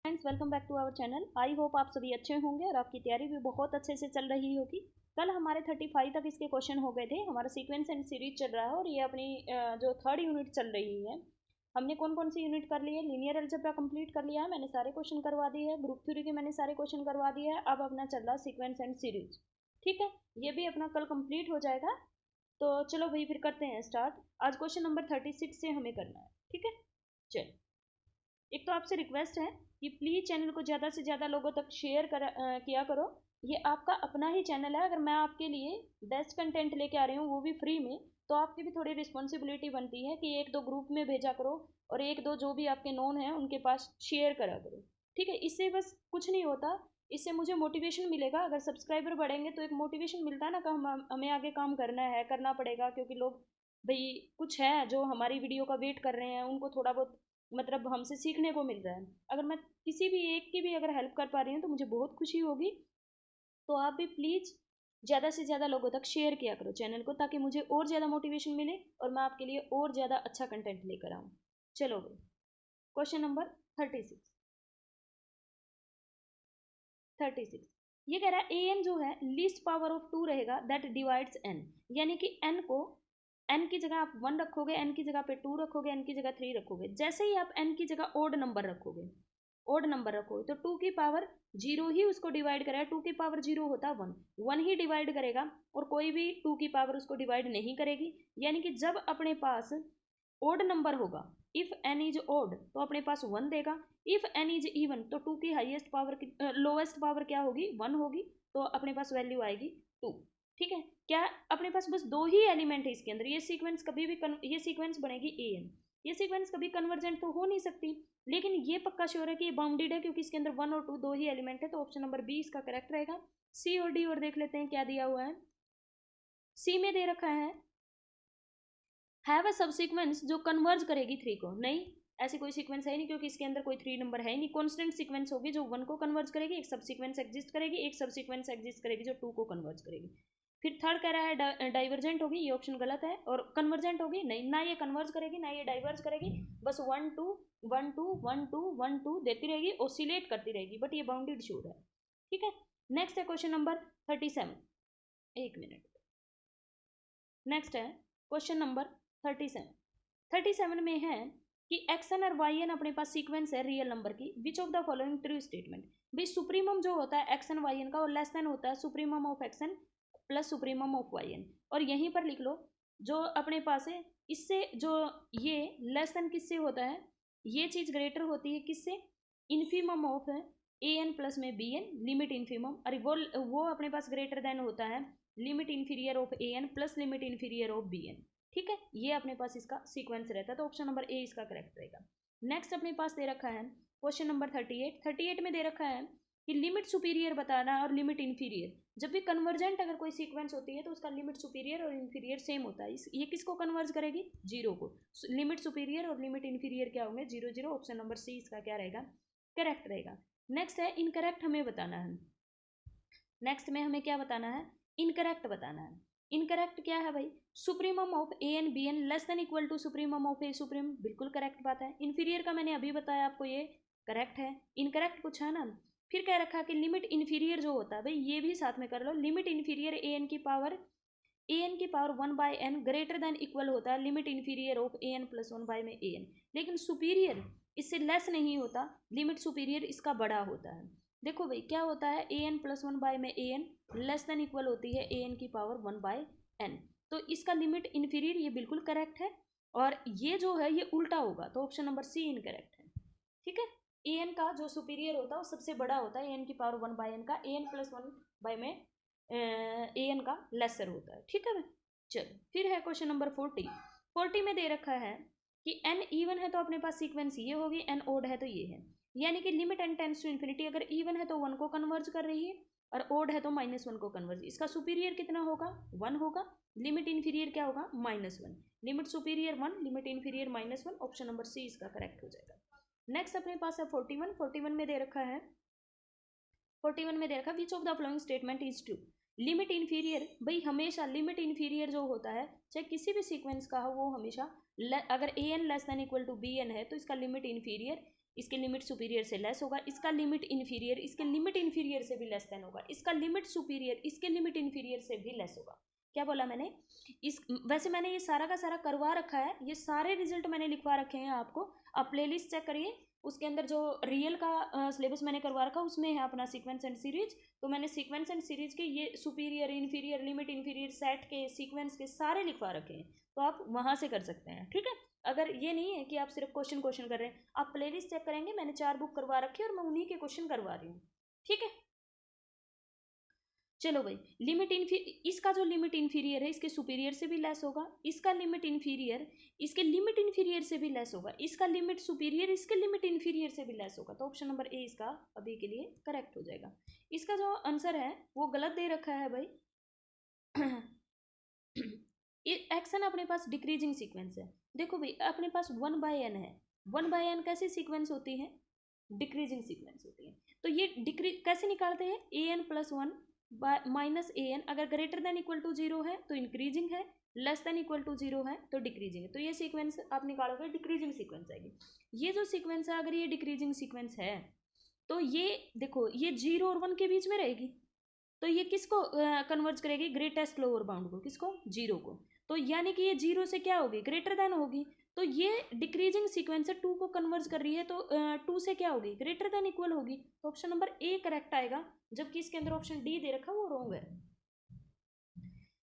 Friends, welcome back to our channel. I hope आप सभी अच्छे होंगे और आपकी तैयारी भी बहुत अच्छे से चल रही होगी। कल हमारे 35 तक इसके क्वेश्चन हो गए थे। हमारा सीक्वेंस एंड सीरीज चल रहा है और ये अपनी जो थर्ड यूनिट चल रही है। हमने कौन कौन सी यूनिट कर ली है? लीनियर अलजेब्रा कंप्लीट कर लिया है, मैंने सारे क्वेश्चन करवा दिए हैं। ग्रुप थ्योरी के मैंने सारे क्वेश्चन करवा दिए हैं। अब अपना चल रहा सीक्वेंस एंड सीरीज। ठीक है, ये भी अपना कल कंप्लीट हो जाएगा। तो चलो भाई फिर करते हैं स्टार्ट। आज क्वेश्चन नंबर 36 से हमें करना है। ठीक है, चल। एक तो आपसे रिक्वेस्ट है कि प्लीज़ चैनल को ज़्यादा से ज़्यादा लोगों तक शेयर किया करो। ये आपका अपना ही चैनल है। अगर मैं आपके लिए बेस्ट कंटेंट लेके आ रही हूँ, वो भी फ्री में, तो आपकी भी थोड़ी रिस्पॉन्सिबिलिटी बनती है कि एक दो ग्रुप में भेजा करो और एक दो जो भी आपके नोन हैं उनके पास शेयर करा करो। ठीक है, इससे बस कुछ नहीं होता, इससे मुझे मोटिवेशन मिलेगा। अगर सब्सक्राइबर बढ़ेंगे तो एक मोटिवेशन मिलता है ना कि हमें आगे काम करना है, करना पड़ेगा, क्योंकि लोग भाई कुछ है जो हमारी वीडियो का वेट कर रहे हैं, उनको थोड़ा बहुत मतलब हमसे सीखने को मिल रहा है। अगर मैं किसी भी एक की भी अगर हेल्प कर पा रही हूँ तो मुझे बहुत खुशी होगी। तो आप भी प्लीज़ ज़्यादा से ज़्यादा लोगों तक शेयर किया करो चैनल को, ताकि मुझे और ज़्यादा मोटिवेशन मिले और मैं आपके लिए और ज़्यादा अच्छा कंटेंट लेकर आऊँ। चलो भाई, क्वेश्चन नंबर 36 ये कह रहा है ए एन जो है लीस्ट पावर ऑफ टू रहेगा दैट डिवाइड्स एन। यानी कि एन को, एन की जगह आप 1 रखोगे, एन की जगह पे 2 रखोगे, एन की जगह 3 रखोगे। जैसे ही आप एन की जगह ओड नंबर रखोगे तो 2 की पावर 0 ही उसको डिवाइड करेगा। 2 की पावर 0 होता है 1, 1 ही डिवाइड करेगा और कोई भी 2 की पावर उसको डिवाइड नहीं करेगी। यानी कि जब अपने पास ओड नंबर होगा, इफ एन इज ओड तो अपने पास 1 देगा। इफ एन इज इवन तो 2 की हाईएस्ट पावर, लोएस्ट पावर क्या होगी? 1 होगी। तो अपने पास वैल्यू आएगी 2। ठीक है, क्या अपने पास बस दो ही एलिमेंट है इसके अंदर। ये सीक्वेंस कभी भी ये सीक्वेंस बनेगी ए एन। ये सीक्वेंस कभी कन्वर्जेंट तो हो नहीं सकती, लेकिन ये पक्का श्योर है कि ये बाउंडेड है, क्योंकि इसके अंदर 1 और 2 दो ही एलिमेंट है। तो ऑप्शन नंबर बी इसका करेक्ट रहेगा। सी और डी और देख लेते हैं क्या दिया हुआ है। सी में दे रखा है हैव अ सब सीक्वेंस जो कन्वर्ज करेगी 3 को। नहीं, ऐसी कोई सीक्वेंस है नहीं, क्योंकि इसके अंदर कोई 3 नंबर है ही नहीं। कॉन्स्टेंट सीक्वेंस होगी जो 1 को कन्वर्ज करेगी, एक सब सीक्वेंस एग्जिस्ट करेगी, एक सब सीक्वेंस एग्जिस्ट करेगी जो 2 को कन्वर्ज करेगी। फिर थर्ड कह रहा है डाइवर्जेंट होगी, ये ऑप्शन गलत है। और कन्वर्जेंट होगी नहीं, ना ये कन्वर्ज करेगी ना ये डाइवर्ज करेगी, बस 1 2 1 2 1 2 1 2 देती रहेगी, ऑसिलेट करती रहेगी, बट ये बाउंडेड श्योर है। ठीक है, नेक्स्ट है क्वेश्चन नंबर 37। एक मिनट, नेक्स्ट है क्वेश्चन नंबर 37। 37 में है कि एक्स एन और वाई एन अपने पास सीक्वेंस है रियल नंबर की। Which of the following true statement. भाई सुप्रीमम जो होता है एक्स एन वाई एन का, और लेस देन होता है supremum of X N plus supremum of Y N. और यहीं पर लिख लो जो अपने पास है, इससे जो ये लेस देन किससे होता है, ये चीज़ ग्रेटर होती है किससे? Infimum of A N plus में बी एन, लिमिट इन्फीमम। अरे वो अपने पास ग्रेटर देन होता है limit inferior of A N plus limit inferior of B N. ठीक है, ये अपने पास इसका सीक्वेंस रहता है। तो ऑप्शन नंबर ए इसका करेक्ट रहेगा। नेक्स्ट अपने पास दे रखा है क्वेश्चन नंबर 38 में दे रखा है कि लिमिट सुपीरियर बताना और लिमिट इन्फीरियर। जब भी कन्वर्जेंट अगर कोई सीक्वेंस होती है तो उसका लिमिट सुपीरियर और इन्फीरियर सेम होता है। ये किसको कन्वर्ज करेगी? 0 को। लिमिट सुपीरियर और लिमिट इन्फीरियर क्या होंगे? 0 0। ऑप्शन नंबर सी इसका क्या रहेगा? करेक्ट रहेगा। नेक्स्ट है इनकरेक्ट हमें बताना है। नेक्स्ट में हमें क्या बताना है? इनकरेक्ट बताना है। इनकरेक्ट क्या है भाई? Supremum of A N B N less than equal to supremum of A supreme, बिल्कुल करेक्ट बात है। इन्फीरियर का मैंने अभी बताया आपको, ये करेक्ट है। इनकरेक्ट पूछा है ना। फिर कह रखा कि लिमिट इन्फीरियर जो होता है भाई, ये भी साथ में कर लो। लिमिट इन्फीरियर ए एन की power 1 by N greater than equal होता है limit inferior of A N plus 1 by में ए एन। लेकिन सुपीरियर इससे लेस नहीं होता, लिमिट सुपीरियर इसका बड़ा होता है। देखो भाई क्या होता है, ए एन प्लस 1 बाय में A n less than equal होती है ए एन की पावर 1 बाय एन। तो इसका लिमिट इन्फीरियर ये बिल्कुल करेक्ट है, और ये जो है ये उल्टा होगा, तो ऑप्शन नंबर सी इनकरेक्ट है। ठीक है, ए एन का जो सुपीरियर होता है वो सबसे बड़ा होता है ए एन की पावर 1 बाय एन का, ए एन प्लस 1 बाय में ए एन का लेसर होता है। ठीक है भाई, चलो फिर है क्वेश्चन नंबर 40 में दे रखा है कि एन इवन है तो अपने पास सीक्वेंस ये होगी, एन ओड है तो ये है। यानी कि limit N tends to infinity, अगर इवन है तो 1 को कन्वर्ज कर रही है और ओड है तो -1 को कन्वर्ज। इसका सुपीरियर कितना होगा? 1 होगा। लिमिट इन्फीरियर क्या होगा? -1। Limit superior 1, limit inferior -1। Option number C इसका करेक्ट हो जाएगा। नेक्स्ट अपने पास है 41 में दे रखा है 41 में दे रखा which of the following statement is true. Limit inferior, भाई हमेशा लिमिट इन्फीरियर जो होता है चाहे किसी भी सीक्वेंस का हो, वो हमेशा अगर a n less than equal to b n है तो इसका लिमिट इन्फीरियर इसके लिमिट सुपीरियर से लेस होगा, इसका लिमिट इन्फीरियर इसके लिमिट इन्फीरियर से भी लेस देन होगा, इसका लिमिट सुपीरियर इसके लिमिट इन्फीरियर से भी लेस होगा। क्या बोला मैंने? इस वैसे मैंने ये सारा का सारा करवा रखा है, ये सारे रिजल्ट मैंने लिखवा रखे हैं आपको। आप प्लेलिस्ट चेक करिए, उसके अंदर जो रियल का सिलेबस मैंने करवा रखा उसमें है अपना सीक्वेंस एंड सीरीज। तो मैंने सीक्वेंस एंड सीरीज के ये superior inferior limit inferior set के सीक्वेंस के सारे लिखवा रखे हैं, तो आप वहाँ से कर सकते हैं। ठीक है, अगर ये नहीं है कि आप सिर्फ क्वेश्चन कर रहे हैं, आप प्लेलिस्ट चेक करेंगे, मैंने 4 बुक करवा रखी है और मैं उन्हीं के क्वेश्चन करवा रही हूँ। ठीक है, चलो भाई, लिमिट इसका जो लिमिट इन्फीरियर है इसके सुपीरियर से भी लेस होगा, इसका लिमिट इन्फीरियर इसके लिमिट इन्फीरियर से भी लेस होगा, इसका लिमिट सुपीरियर इसके लिमिट इन्फीरियर से भी लेस होगा। तो ऑप्शन नंबर ए इसका अभी के लिए करेक्ट हो जाएगा। इसका जो आंसर है वो गलत दे रखा है भाई। एक्शन अपने पास डिक्रीजिंग सीक्वेंस है। देखो भाई, अपने पास 1/n है, 1/n कैसी सीक्वेंस होती है? डिक्रीजिंग सीक्वेंस होती है। तो ये डिक्रीज कैसे निकालते हैं? an+1 माइनस an, अगर ग्रेटर देन इक्वल टू 0 है तो इंक्रीजिंग है, लेस देन इक्वल टू 0 है तो डिक्रीजिंग है। तो ये सीक्वेंस आप निकालोगे, डिक्रीजिंग सीक्वेंस आएगी। ये जो सीक्वेंस है, अगर ये डिक्रीजिंग सीक्वेंस है तो ये देखो, ये 0 और 1 के बीच में रहेगी, तो ये किसको कन्वर्ज करेगी? ग्रेटेस्ट लोअर बाउंड को। किसको? 0 को। तो यानी कि ये 0 से क्या होगी? ग्रेटर देन होगी। तो ये डिक्रीजिंग सीक्वेंस है, 2 को कन्वर्ज कर रही है, तो 2 से क्या होगी? ग्रेटर देन इक्वल होगी। तो ऑप्शन नंबर ए करेक्ट आएगा, जबकि इसके अंदर ऑप्शन डी दे रखा वो रॉन्ग है।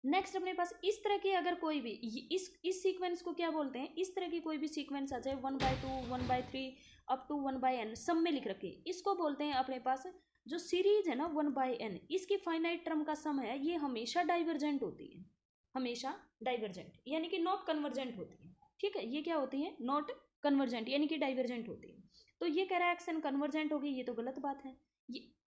नेक्स्ट अपने पास इस तरह की अगर कोई भी इस सीक्वेंस को क्या बोलते हैं? इस तरह की कोई भी सीक्वेंस आ जाए 1/2 1/3 अप टू 1/n सब में लिख रखी, इसको बोलते हैं अपने पास जो सीरीज है ना 1/n, इसकी फाइनाइट टर्म का सम है, ये हमेशा डाइवर्जेंट होती है, हमेशा डाइवर्जेंट, यानी कि नॉट कन्वर्जेंट होती है। ठीक है, ये क्या होती है? नॉट कन्वर्जेंट, यानी कि डाइवर्जेंट होती है। तो ये कह रहा है एक्शन कन्वर्जेंट होगी, ये तो गलत बात है।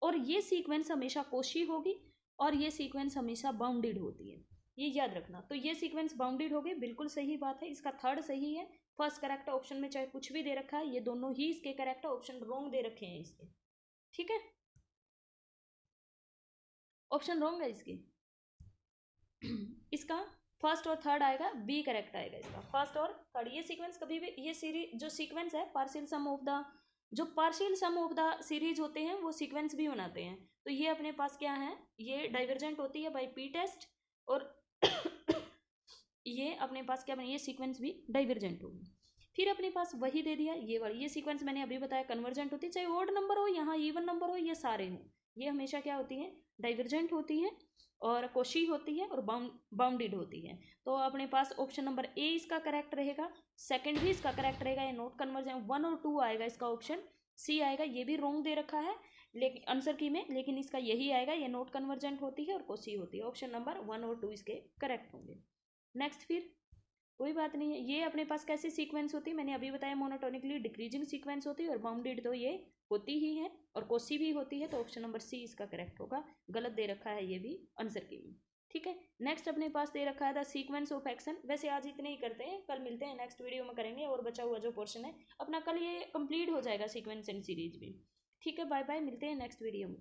और ये सीक्वेंस हमेशा कोशी होगी और ये सीक्वेंस हमेशा बाउंडेड होती है, ये याद रखना। तो ये सीक्वेंस बाउंडेड होगी, बिल्कुल सही बात है, इसका थर्ड सही है। फर्स्ट करेक्ट ऑप्शन में चाहे कुछ भी दे रखा है, ये दोनों ही इसके करेक्ट ऑप्शन रॉन्ग दे रखे हैं इसके। ठीक है, ऑप्शन रॉन्ग है इसकी। इसका फर्स्ट और थर्ड आएगा, बी करेक्ट आएगा इसका, फर्स्ट और थर्ड। ये सीक्वेंस कभी भी, ये सीरीज जो सीक्वेंस है पार्शियल सम ऑफ द, जो partial sum of the series होते हैं वो सीक्वेंस भी बनाते हैं। तो ये अपने पास क्या है? ये डाइवर्जेंट होती है बाय पी टेस्ट, और ये अपने पास क्या बनी? ये सीक्वेंस भी डाइवर्जेंट होगी। फिर अपने पास वही दे दिया, ये वाली, ये सीक्वेंस मैंने अभी बताया कन्वर्जेंट होती है, चाहे ऑड नंबर हो, यहाँ इवन नंबर हो, ये सारे हो, ये हमेशा क्या होती है? डाइवर्जेंट होती है और कोशी होती है और बाउंडेड होती है। तो अपने पास ऑप्शन नंबर ए इसका करेक्ट रहेगा, सेकंड भी इसका करेक्ट रहेगा, ये नॉट कन्वर्जेंट। 1 और 2 आएगा इसका, ऑप्शन सी आएगा, ये भी रॉन्ग दे रखा है लेकिन आंसर की में, लेकिन इसका यही आएगा, ये नॉट कन्वर्जेंट होती है और कोशी होती है। ऑप्शन नंबर 1 और 2 इसके करेक्ट होंगे। नेक्स्ट, फिर कोई बात नहीं है। ये अपने पास कैसी सीक्वेंस होती है? मैंने अभी बताया, मोनोटोनिकली डिक्रीजिंग सीक्वेंस होती है और बाउंडेड तो ये होती ही है और कोसी भी होती है। तो ऑप्शन नंबर सी इसका करेक्ट होगा, गलत दे रखा है ये भी आंसर की में। ठीक है, नेक्स्ट अपने पास दे रखा है द सीक्वेंस ऑफ एक्शन। वैसे आज इतने ही करते हैं, कल मिलते हैं, नेक्स्ट वीडियो में करेंगे और बचा हुआ जो पोर्शन है अपना, कल ये कंप्लीट हो जाएगा सीक्वेंस एंड सीरीज भी। ठीक है, बाय बाय, मिलते हैं नेक्स्ट वीडियो में।